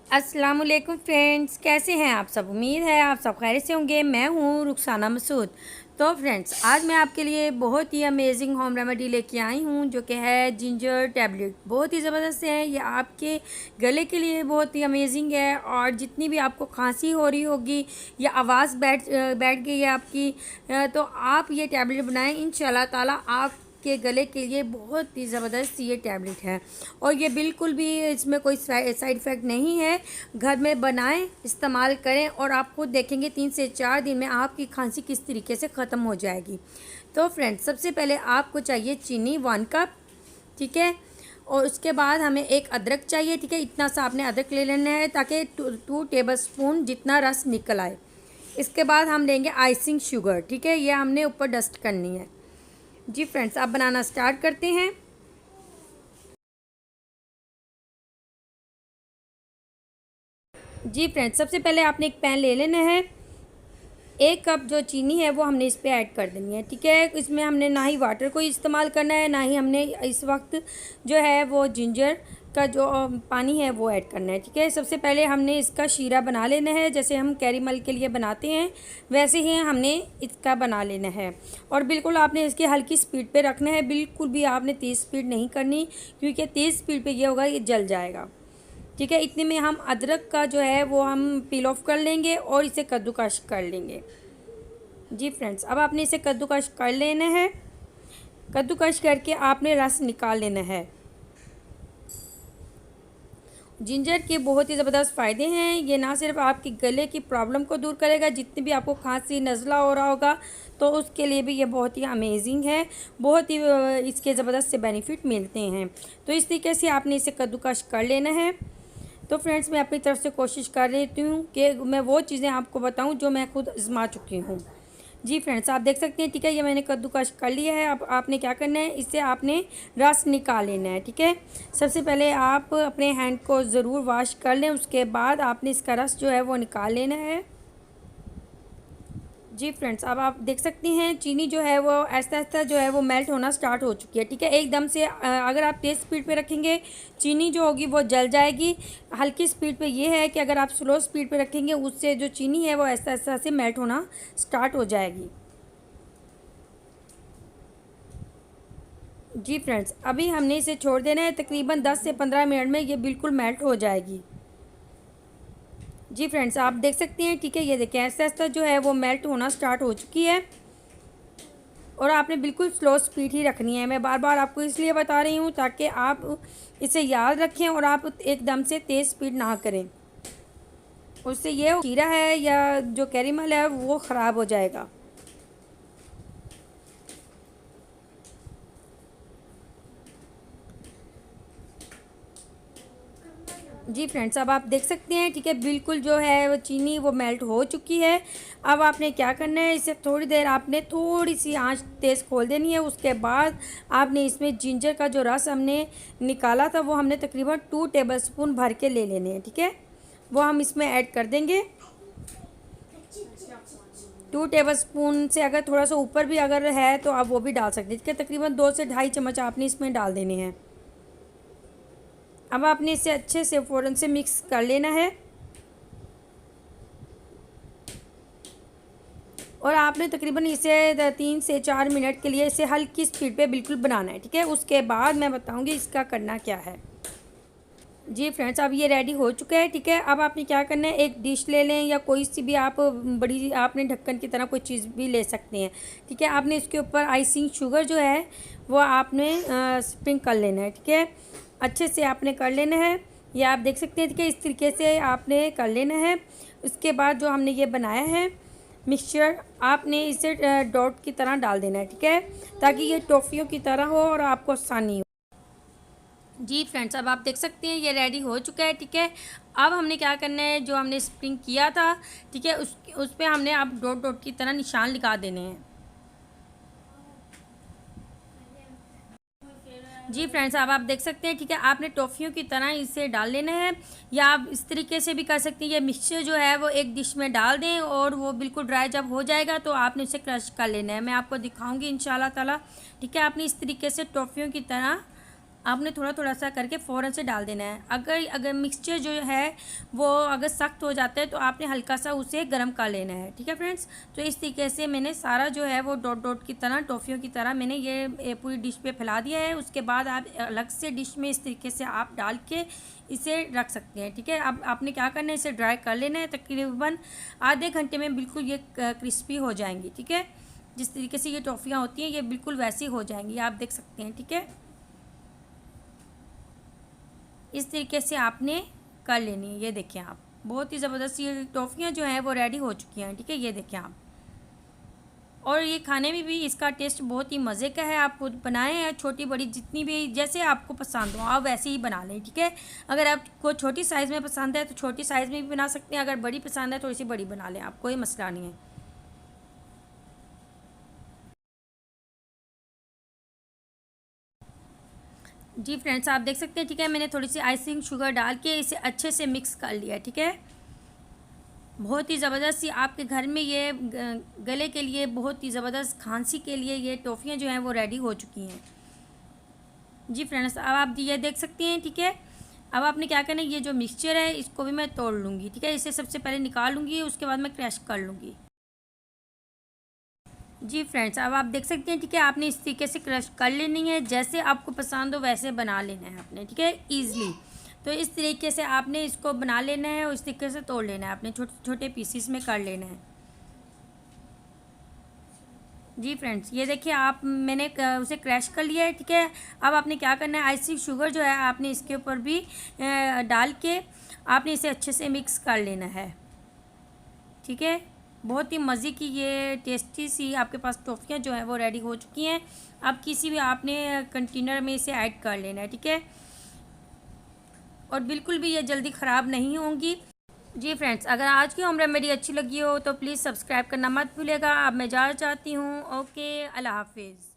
अस्सलाम वालेकुम फ्रेंड्स, कैसे हैं आप सब। उम्मीद है आप सब खैरियत से होंगे। मैं हूँ रुखसाना मसूद। तो फ्रेंड्स, आज मैं आपके लिए बहुत ही अमेजिंग होम रेमेडी लेके आई हूँ जो कि है जिंजर टैबलेट। बहुत ही ज़बरदस्त है ये, आपके गले के लिए बहुत ही अमेजिंग है। और जितनी भी आपको खांसी हो रही होगी या आवाज़ बैठ गई है आपकी, तो आप ये टैबलेट बनाएं। इंशाल्लाह ताला आप के गले के लिए बहुत ही ज़बरदस्त ये टैबलेट है। और ये बिल्कुल भी इसमें कोई साइड इफ़ेक्ट नहीं है। घर में बनाएं, इस्तेमाल करें और आप खुद देखेंगे 3 से 4 दिन में आपकी खांसी किस तरीके से ख़त्म हो जाएगी। तो फ्रेंड्स, सबसे पहले आपको चाहिए चीनी 1 कप, ठीक है। और उसके बाद हमें एक अदरक चाहिए, ठीक है। इतना सा आपने अदरक ले लेना है ताकि 2 टेबल स्पून जितना रस निकल आए। इसके बाद हम लेंगे आइसिंग शुगर, ठीक है। ये हमने ऊपर डस्ट करनी है। जी फ्रेंड्स, आप बनाना स्टार्ट करते हैं। जी फ्रेंड्स, सबसे पहले आपने एक पैन ले लेना है। 1 कप जो चीनी है वो हमने इस पे ऐड कर देनी है, ठीक है। इसमें हमने ना ही वाटर को इस्तेमाल करना है, ना ही हमने इस वक्त जो है वो जिंजर का जो पानी है वो ऐड करना है, ठीक है। सबसे पहले हमने इसका शीरा बना लेना है, जैसे हम कैरेमल के लिए बनाते हैं वैसे ही हमने इसका बना लेना है। और बिल्कुल आपने इसकी हल्की स्पीड पे रखना है, बिल्कुल भी आपने तेज़ स्पीड नहीं करनी, क्योंकि तेज़ स्पीड पे ये होगा ये जल जाएगा, ठीक है। इतने में हम अदरक का जो है वो हम पील ऑफ कर लेंगे और इसे कद्दूकश कर लेंगे। जी फ्रेंड्स, अब आपने इसे कद्दूकश कर लेना है। कद्दूकश करके आपने रस निकाल लेना है। जिंजर के बहुत ही ज़बरदस्त फ़ायदे हैं। ये ना सिर्फ आपके गले की प्रॉब्लम को दूर करेगा, जितनी भी आपको खांसी नज़ला हो रहा होगा तो उसके लिए भी ये बहुत ही अमेजिंग है। बहुत ही इसके ज़बरदस्त से बेनिफिट मिलते हैं। तो इस तरीके से आपने इसे कद्दूकश कर लेना है। तो फ्रेंड्स, मैं अपनी तरफ से कोशिश कर रही हूँ कि मैं वो चीज़ें आपको बताऊँ जो मैं खुद आजमा चुकी हूँ। जी फ्रेंड्स, आप देख सकते हैं, ठीक है। ये मैंने कद्दूकश कर लिया है। अब आपने क्या करना है, इससे आपने रस निकाल लेना है, ठीक है। सबसे पहले आप अपने हैंड को ज़रूर वॉश कर लें, उसके बाद आपने इसका रस जो है वो निकाल लेना है। जी फ्रेंड्स, अब आप देख सकती हैं चीनी जो है वो ऐसा ऐसा जो है वो मेल्ट होना स्टार्ट हो चुकी है, ठीक है। एकदम से अगर आप तेज़ स्पीड पे रखेंगे चीनी जो होगी वो जल जाएगी। हल्की स्पीड पे ये है कि अगर आप स्लो स्पीड पे रखेंगे उससे जो चीनी है वो ऐसा ऐसा से मेल्ट होना स्टार्ट हो जाएगी। जी फ्रेंड्स, अभी हमने इसे छोड़ देना है, तकरीबन 10 से 15 मिनट में ये बिल्कुल मेल्ट हो जाएगी। जी फ्रेंड्स, आप देख सकते हैं, ठीक है। ये देखें ऐसा ऐसा जो है वो मेल्ट होना स्टार्ट हो चुकी है। और आपने बिल्कुल स्लो स्पीड ही रखनी है। मैं बार बार आपको इसलिए बता रही हूँ ताकि आप इसे याद रखें और आप एकदम से तेज़ स्पीड ना करें, उससे ये शीरा है या जो कैरेमल है वो ख़राब हो जाएगा। जी फ्रेंड्स, अब आप देख सकते हैं, ठीक है। बिल्कुल जो है वो चीनी वो मेल्ट हो चुकी है। अब आपने क्या करना है, इसे थोड़ी देर आपने थोड़ी सी आंच तेज़ खोल देनी है। उसके बाद आपने इसमें जिंजर का जो रस हमने निकाला था वो हमने तकरीबन 2 टेबल स्पून भर के ले लेने हैं, ठीक है। वो हम इसमें ऐड कर देंगे। 2 टेबल स्पून से अगर थोड़ा सा ऊपर भी अगर है तो आप वो भी डाल सकते हैं, ठीक है। तकरीबन 2 से ढाई चम्मच आपने इसमें डाल देने हैं। अब आपने इसे अच्छे से फ़ौरन से मिक्स कर लेना है। और आपने तकरीबन इसे 3 से 4 मिनट के लिए इसे हल्की स्पीड पे बिल्कुल बनाना है, ठीक है। उसके बाद मैं बताऊंगी इसका करना क्या है। जी फ्रेंड्स, अब ये रेडी हो चुका है, ठीक है। अब आपने क्या करना है, एक डिश ले लें या कोई सी भी आप बड़ी आपने ढक्कन की तरह कोई चीज़ भी ले सकते हैं, ठीक है। आपने इसके ऊपर आइसिंग शुगर जो है वो आपने स्प्रिंक कर लेना है, ठीक है। अच्छे से आपने कर लेना है। ये आप देख सकते हैं, ठीक है। इस तरीके से आपने कर लेना है। उसके बाद जो हमने ये बनाया है मिक्सचर, आपने इसे डॉट की तरह डाल देना है, ठीक है, ताकि ये टॉफ़ियों की तरह हो और आपको आसानी हो। जी फ्रेंड्स, अब आप देख सकते हैं ये रेडी हो चुका है, ठीक है। अब हमने क्या करना है, जो हमने स्प्रिंग किया था, ठीक है, उस पे हमने अब डॉट डॉट की तरह निशान लगा देने हैं। जी फ्रेंड्स, अब आप देख सकते हैं, ठीक है। आपने टॉफ़ियों की तरह इसे डाल लेना है, या आप इस तरीके से भी कर सकते हैं। ये मिक्सचर जो है वो एक डिश में डाल दें और वो बिल्कुल ड्राई जब हो जाएगा तो आपने इसे क्रश कर लेना है। मैं आपको दिखाऊंगी इंशाल्लाह ताला, ठीक है। आपने इस तरीके से टॉफ़ियों की तरह आपने थोड़ा थोड़ा सा करके फ़ौरन से डाल देना है। अगर मिक्सचर जो है वो अगर सख्त हो जाता है तो आपने हल्का सा उसे गर्म कर लेना है। ठीक है फ्रेंड्स, तो इस तरीके से मैंने सारा जो है वो डॉट डॉट की तरह, टॉफ़ियों की तरह मैंने ये पूरी डिश पे फैला दिया है। उसके बाद आप अलग से डिश में इस तरीके से आप डाल के इसे रख सकते हैं। ठीक है, अब आपने क्या करना है, इसे ड्राई कर लेना है। तकरीबन आधे घंटे में बिल्कुल ये क्रिस्पी हो जाएंगी। ठीक है, जिस तरीके से ये टॉफ़ियाँ होती हैं ये बिल्कुल वैसी हो जाएंगी, आप देख सकते हैं। ठीक है, इस तरीके से आपने कर लेनी है। ये देखें आप, बहुत ही ज़बरदस्त ये टॉफ़ियाँ जो हैं वो रेडी हो चुकी हैं। ठीक है, ये देखें आप, और ये खाने में भी इसका टेस्ट बहुत ही मज़े का है। आप खुद बनाएं, या छोटी बड़ी जितनी भी जैसे आपको पसंद हो आप वैसे ही बना लें। ठीक है, अगर आपको छोटी साइज़ में पसंद है तो छोटी साइज़ में भी बना सकते हैं, अगर बड़ी पसंद है थोड़ी सी बड़ी बना लें, आप कोई मसला नहीं है। जी फ्रेंड्स, आप देख सकते हैं। ठीक है, मैंने थोड़ी सी आइसिंग शुगर डाल के इसे अच्छे से मिक्स कर लिया। ठीक है, बहुत ही ज़बरदस्त सी आपके घर में ये गले के लिए, बहुत ही ज़बरदस्त खांसी के लिए ये टॉफ़ियाँ जो हैं वो रेडी हो चुकी हैं। जी फ्रेंड्स, अब आप ये देख सकती हैं। ठीक है, अब आपने क्या करना है, ये जो मिक्सचर है इसको भी मैं तोड़ लूँगी। ठीक है, इसे सबसे पहले निकाल लूँगी, उसके बाद मैं क्रश कर लूँगी। जी फ्रेंड्स, अब आप देख सकते हैं। ठीक है, आपने इस तरीके से क्रश कर लेनी है, जैसे आपको पसंद हो वैसे बना लेना है आपने। ठीक है, ईज़िली तो इस तरीके से आपने इसको बना लेना है और इस तरीके से तोड़ लेना है, आपने छोटे छोटे पीसीस में कर लेना है। जी फ्रेंड्स, ये देखिए आप, मैंने उसे क्रैश कर लिया है। ठीक है, अब आपने क्या करना है, आइसिंग शुगर जो है आपने इसके ऊपर भी डाल के आपने इसे अच्छे से मिक्स कर लेना है। ठीक है, बहुत ही मज़े की ये टेस्टी सी आपके पास टॉफ़ियाँ जो है वो रेडी हो चुकी हैं। अब किसी भी आपने कंटेनर में इसे ऐड कर लेना है। ठीक है, और बिल्कुल भी ये जल्दी ख़राब नहीं होंगी। जी फ्रेंड्स, अगर आज की होम रेमेडी अच्छी लगी हो तो प्लीज़ सब्सक्राइब करना मत भूलिएगा। अब मैं जा चाहती हूँ। ओके, अल्लाह हाफिज़।